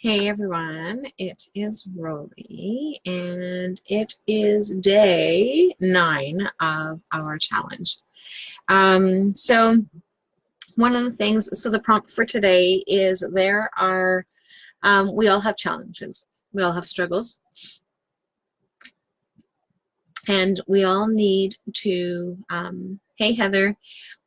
Hey everyone, it is Rolly and it is day 9 of our challenge. So one of the things, so the prompt for today is we all have challenges, we all have struggles, and we all need to, hey Heather,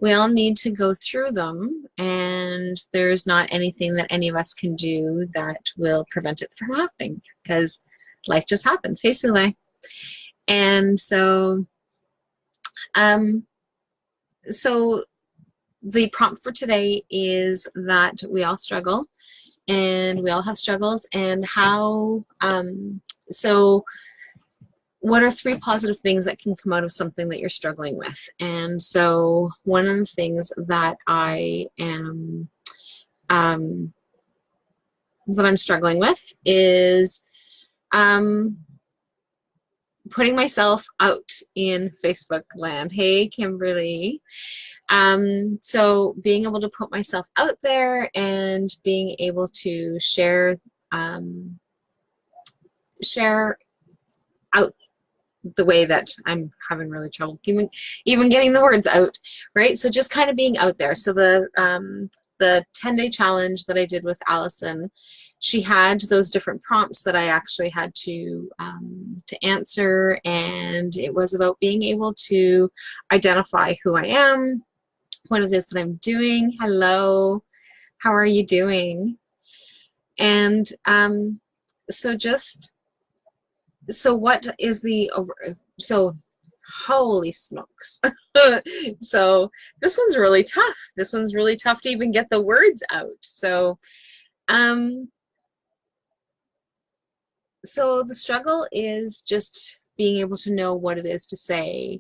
we all need to go through them, and there's not anything that any of us can do that will prevent it from happening because life just happens. Hey Sule. And um, so the prompt for today is that we all struggle and we all have struggles, and so what are 3 positive things that can come out of something that you're struggling with? And so one of the things that I'm struggling with is putting myself out in Facebook land. Hey, Kimberly. So being able to put myself out there and being able to share out the way that I'm having really trouble even getting the words out, right? So just kind of being out there. So the 10-day challenge that I did with Allison, she had those different prompts that I actually had to answer, and it was about being able to identify who I am, what it is that I'm doing. Hello, how are you doing? And so what is holy smokes. So this one's really tough. This one's really tough to even get the words out. So the struggle is just being able to know what it is to say,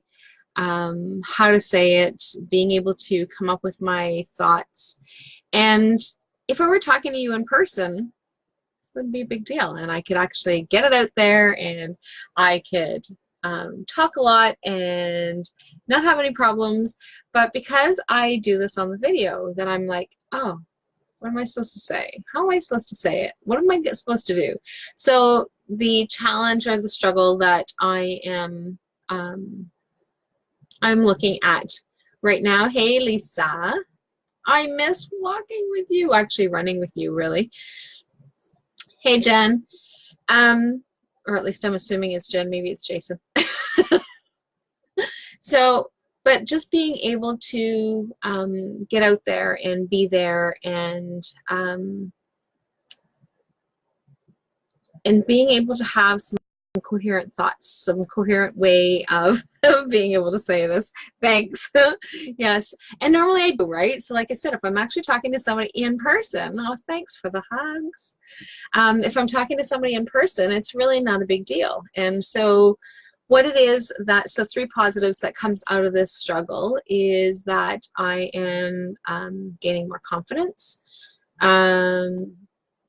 how to say it, being able to come up with my thoughts. And if I were talking to you in person, wouldn't be a big deal, and I could actually get it out there, and I could talk a lot and not have any problems. But because I do this on the video, then I'm like, oh, what am I supposed to say? How am I supposed to say it? What am I supposed to do? So the challenge or the struggle that I'm looking at right now. Hey Lisa, I miss walking with you, actually running with you, really. Hey Jen, or at least I'm assuming it's Jen, maybe it's Jason. So, but just being able to get out there and be there, and being able to have some coherent thoughts, some coherent way of being able to say this. Thanks. Yes. And normally I do, right? So like I said, if I'm actually talking to somebody in person, oh, thanks for the hugs. If I'm talking to somebody in person, it's really not a big deal. And so what it is that, so 3 positives that comes out of this struggle is that I am gaining more confidence, even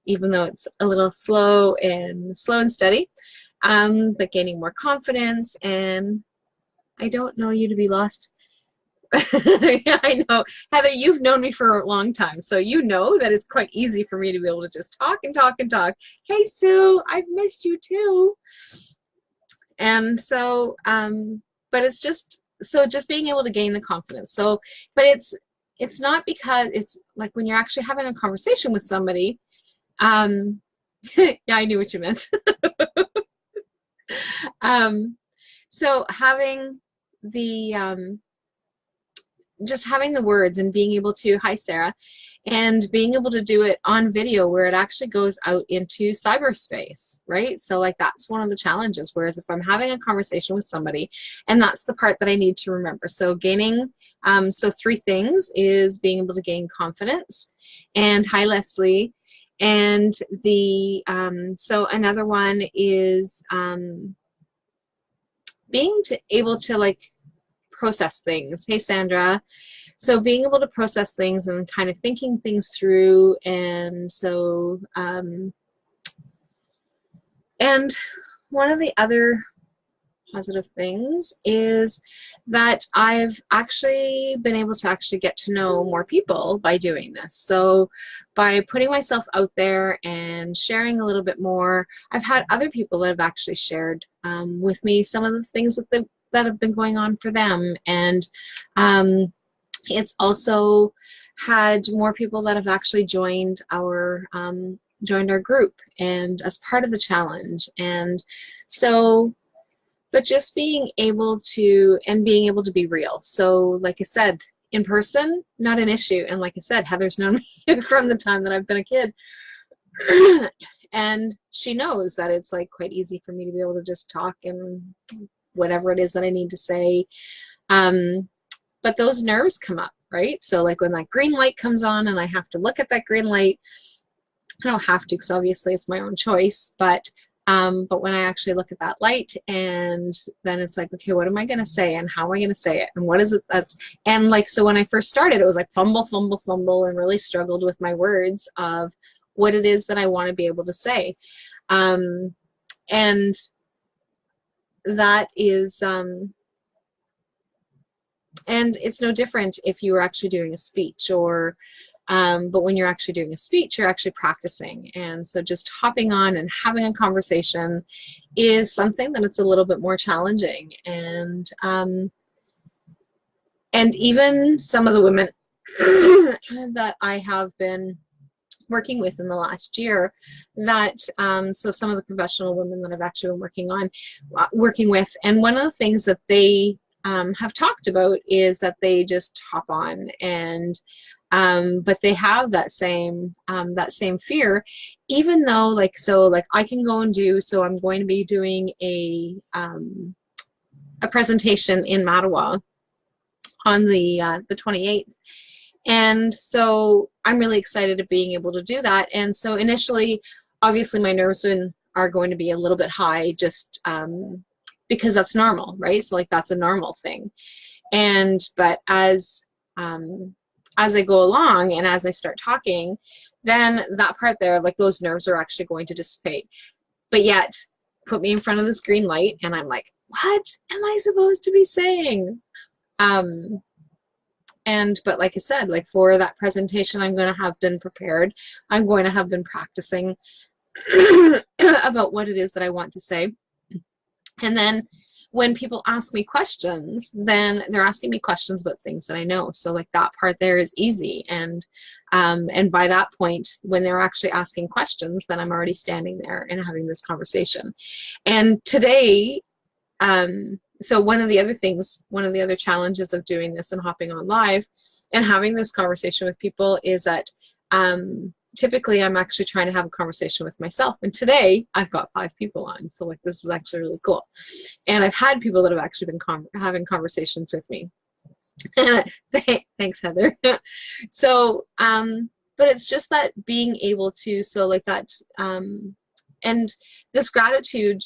though it's a little slow and steady, but gaining more confidence. And I don't know you to be lost. Yeah, I know. Heather, you've known me for a long time, so you know that it's quite easy for me to be able to just talk and talk and talk. Hey, Sue, I've missed you too. And so, but it's just being able to gain the confidence. So, but it's not because it's like when you're actually having a conversation with somebody, yeah, I knew what you meant. So having the, just having the words and being able to, hi Sarah, and being able to do it on video where it actually goes out into cyberspace, right? So like that's one of the challenges, whereas if I'm having a conversation with somebody, and that's the part that I need to remember. So gaining, so 3 things is being able to gain confidence, and hi Leslie, and the, so another one is being able to like process things. Hey Sandra. So being able to process things and kind of thinking things through, and so and one of the other positive things is that I've actually been able to actually get to know more people by doing this. So by putting myself out there and sharing a little bit more, I've had other people that have actually shared with me some of the things that have been going on for them. And it's also had more people that have actually joined our group and as part of the challenge. And so, but just being able to, and being able to be real. So like I said, in person, not an issue. And like I said, Heather's known me from the time that I've been a kid. And she knows that it's like quite easy for me to be able to just talk and whatever it is that I need to say. But those nerves come up, right? So like when that green light comes on and I have to look at that green light, I don't have to because obviously it's my own choice, but when I actually look at that light and then it's like, okay, what am I going to say and how am I going to say it and what is it and like, so when I first started, it was like fumble, fumble, fumble, and really struggled with my words of what it is that I want to be able to say. And that is, and it's no different if you were actually doing a speech or, but when you're actually doing a speech, you're actually practicing. And so just hopping on and having a conversation is something that it's a little bit more challenging. And even some of the women that I have been working with in the last year that, so some of the professional women that I've actually been working with, and one of the things that they have talked about is that they just hop on and but they have that same fear, even though like, so like I can go and do, so I'm going to be doing a presentation in Mattawa on the 28th. And so I'm really excited at being able to do that. And so initially, obviously my nerves are going to be a little bit high just because that's normal, right? So like that's a normal thing. And, but as I go along and as I start talking, then that part there, like those nerves are actually going to dissipate. But yet, put me in front of this green light and I'm like, what am I supposed to be saying? But like I said, like for that presentation, I'm going to have been prepared. I'm going to have been practicing about what it is that I want to say. And then when people ask me questions, then they're asking me questions about things that I know. So like that part there is easy. And by that point, when they're actually asking questions, then I'm already standing there and having this conversation. And today, so one of the other challenges of doing this and hopping on live and having this conversation with people is that typically I'm actually trying to have a conversation with myself. And today I've got 5 people on. So like this is actually really cool. And I've had people that have actually been having conversations with me. Thanks, Heather. So, but it's just that being able to, so like that, and this gratitude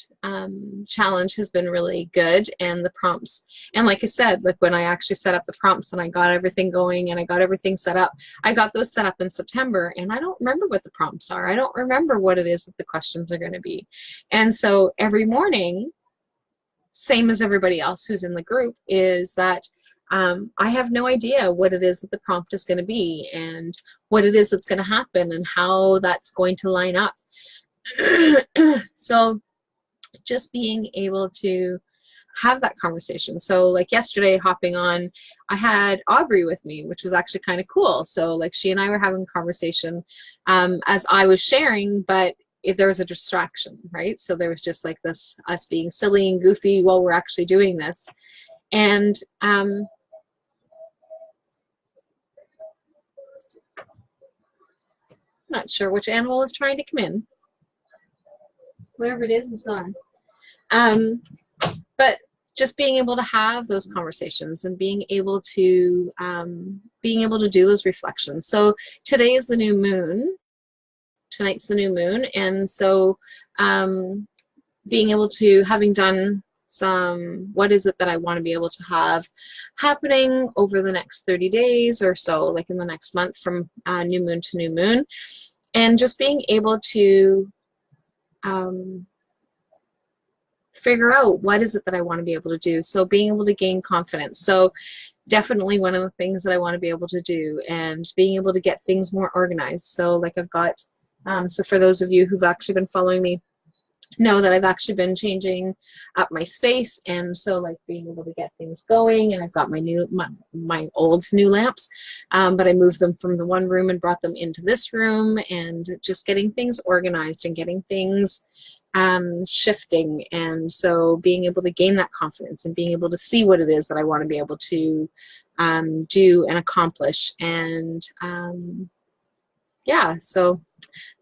challenge has been really good, and the prompts, and like I said, like when I actually set up the prompts and I got everything going and I got everything set up, I got those set up in September, and I don't remember what the prompts are. I don't remember what it is that the questions are going to be. And so every morning, same as everybody else who's in the group, is that I have no idea what it is that the prompt is going to be and what it is that's going to happen and how that's going to line up. So just being able to have that conversation. So like yesterday hopping on, I had Aubrey with me, which was actually kind of cool. So like she and I were having a conversation as I was sharing, but if there was a distraction, right? So there was just like this, us being silly and goofy while we're actually doing this. And not sure which animal is trying to come in. Whatever it is gone. But just being able to have those conversations and being able to do those reflections. So today is the new moon. Tonight's the new moon, and so being able to, having done some, what is it that I want to be able to have happening over the next 30 days or so, like in the next month from new moon to new moon, and just being able to figure out what is it that I want to be able to do. So being able to gain confidence. So definitely one of the things that I want to be able to do, and being able to get things more organized. So like I've got, so for those of you who've actually been following me, know that I've actually been changing up my space, and so like being able to get things going, and I've got my old new lamps, but I moved them from the one room and brought them into this room, and just getting things organized and getting things shifting. And so being able to gain that confidence and being able to see what it is that I want to be able to do and accomplish. And yeah, so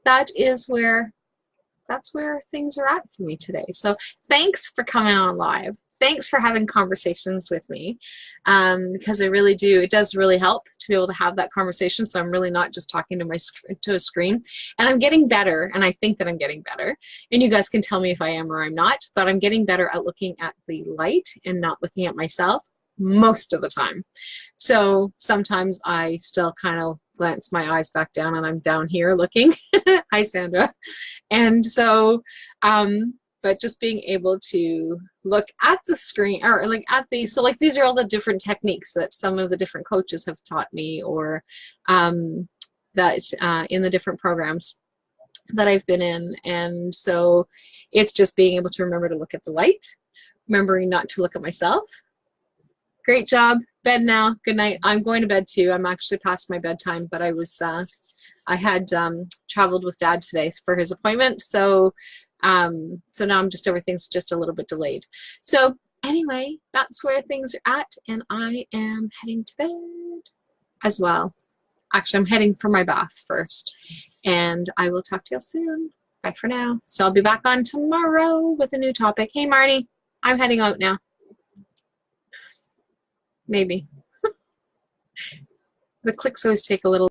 that's where things are at for me today. So thanks for coming on live. Thanks for having conversations with me, because it does really help to be able to have that conversation. So I'm really not just talking to a screen, and I'm getting better, and I think that I'm getting better, and you guys can tell me if I am or I'm not, but I'm getting better at looking at the light and not looking at myself most of the time. So sometimes I still kind of glance my eyes back down, and I'm down here looking. Hi, Sandra. And so, but just being able to look at the screen, or like so like these are all the different techniques that some of the different coaches have taught me, or that in the different programs that I've been in. And so it's just being able to remember to look at the light, remembering not to look at myself. Great job. Bed now. Good night. I'm going to bed too. I'm actually past my bedtime, but I had traveled with Dad today for his appointment, so so now everything's just a little bit delayed. So anyway, that's where things are at, and I am heading to bed as well. Actually, I'm heading for my bath first, and I will talk to you soon. Bye for now. So I'll be back on tomorrow with a new topic. Hey, Marty, I'm heading out now. Maybe. The clicks always take a little